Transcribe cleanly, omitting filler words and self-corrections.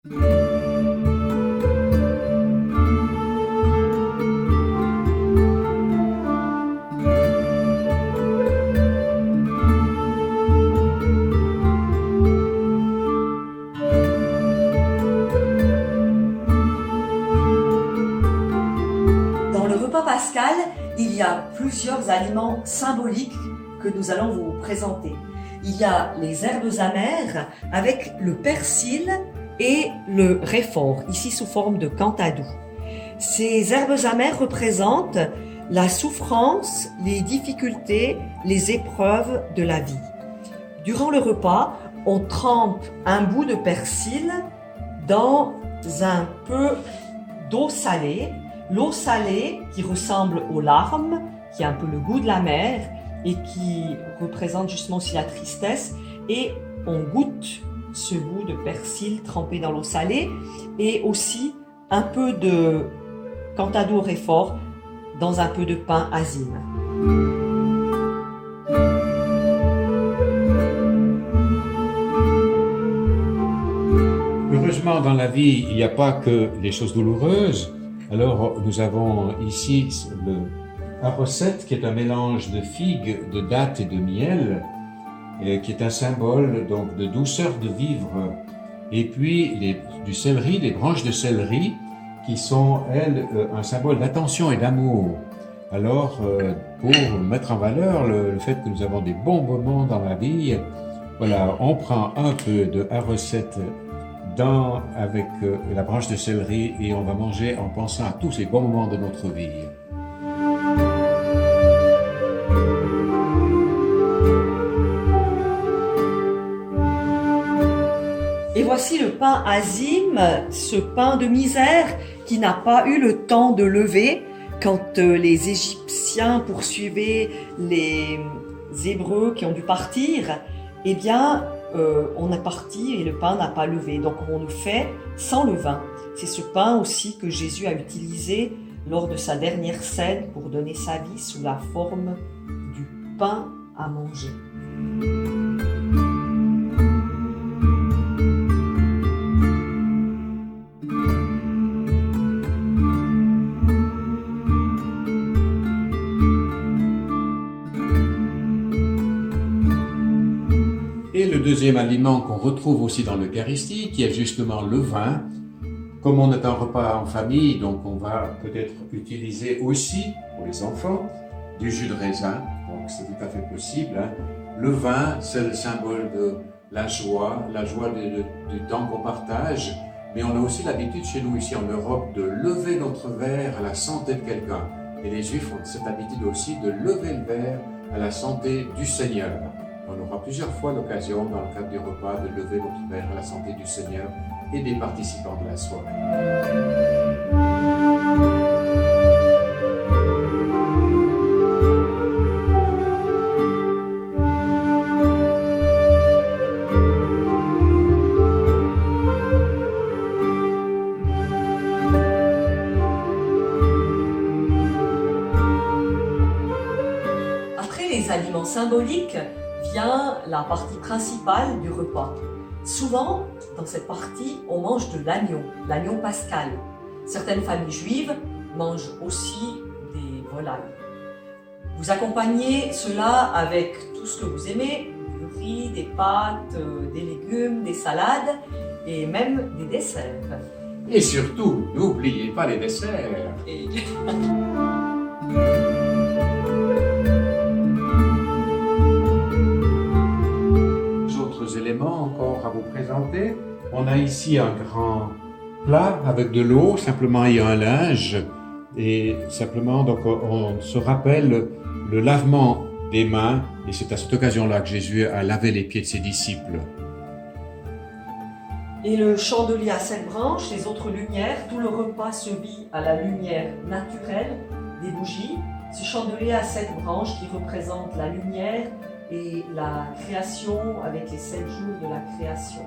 Dans le repas pascal, il y a plusieurs aliments symboliques que nous allons vous présenter. Il y a les herbes amères avec le persil et le réfort, ici sous forme de cantadou. Ces herbes amères représentent la souffrance, les difficultés, les épreuves de la vie. Durant le repas, on trempe un bout de persil dans un peu d'eau salée. L'eau salée qui ressemble aux larmes, qui a un peu le goût de la mer et qui représente justement aussi la tristesse. Et on goûte ce bout de persil trempé dans l'eau salée et aussi un peu de cantadou au réfort dans un peu de pain azime. Heureusement, dans la vie, il n'y a pas que les choses douloureuses. Alors, nous avons ici le arrosette, qui est un mélange de figues, de dattes et de miel, qui est un symbole donc de douceur de vivre. Et puis, du céleri, les branches de céleri, qui sont, elles, un symbole d'attention et d'amour. Alors, pour mettre en valeur le fait que nous avons des bons moments dans la vie, voilà, on prend un peu de arrosette avec la branche de céleri et on va manger en pensant à tous ces bons moments de notre vie. Et voici le pain azime, ce pain de misère qui n'a pas eu le temps de lever quand les Égyptiens poursuivaient les Hébreux qui ont dû partir. Eh bien, on est parti et le pain n'a pas levé. Donc on le fait sans levain. C'est ce pain aussi que Jésus a utilisé lors de sa dernière scène pour donner sa vie sous la forme du pain à manger. Et le deuxième aliment qu'on retrouve aussi dans l'Eucharistie, qui est justement le vin. Comme on est un repas en famille, donc on va peut-être utiliser aussi, pour les enfants, du jus de raisin. Donc c'est tout à fait possible. Hein. Le vin, c'est le symbole de la joie du temps qu'on partage. Mais on a aussi l'habitude chez nous ici en Europe de lever notre verre à la santé de quelqu'un. Et les Juifs ont cette habitude aussi de lever le verre à la santé du Seigneur. On aura plusieurs fois l'occasion, dans le cadre du repas, de lever notre verre à la santé du Seigneur et des participants de la soirée. Après les aliments symboliques, vient la partie principale du repas. Souvent, dans cette partie, on mange de l'agneau pascal. Certaines familles juives mangent aussi des volailles. Vous accompagnez cela avec tout ce que vous aimez, du riz, des pâtes, des légumes, des salades et même des desserts. Et surtout, n'oubliez pas les desserts. Éléments encore à vous présenter. On a ici un grand plat avec de l'eau, simplement il y a un linge et simplement donc on se rappelle le lavement des mains et c'est à cette occasion-là que Jésus a lavé les pieds de ses disciples. Et le chandelier à 7 branches, les autres lumières, tout le repas se vit à la lumière naturelle des bougies. Ce chandelier à 7 branches qui représente la lumière et la création avec les 7 jours de la création.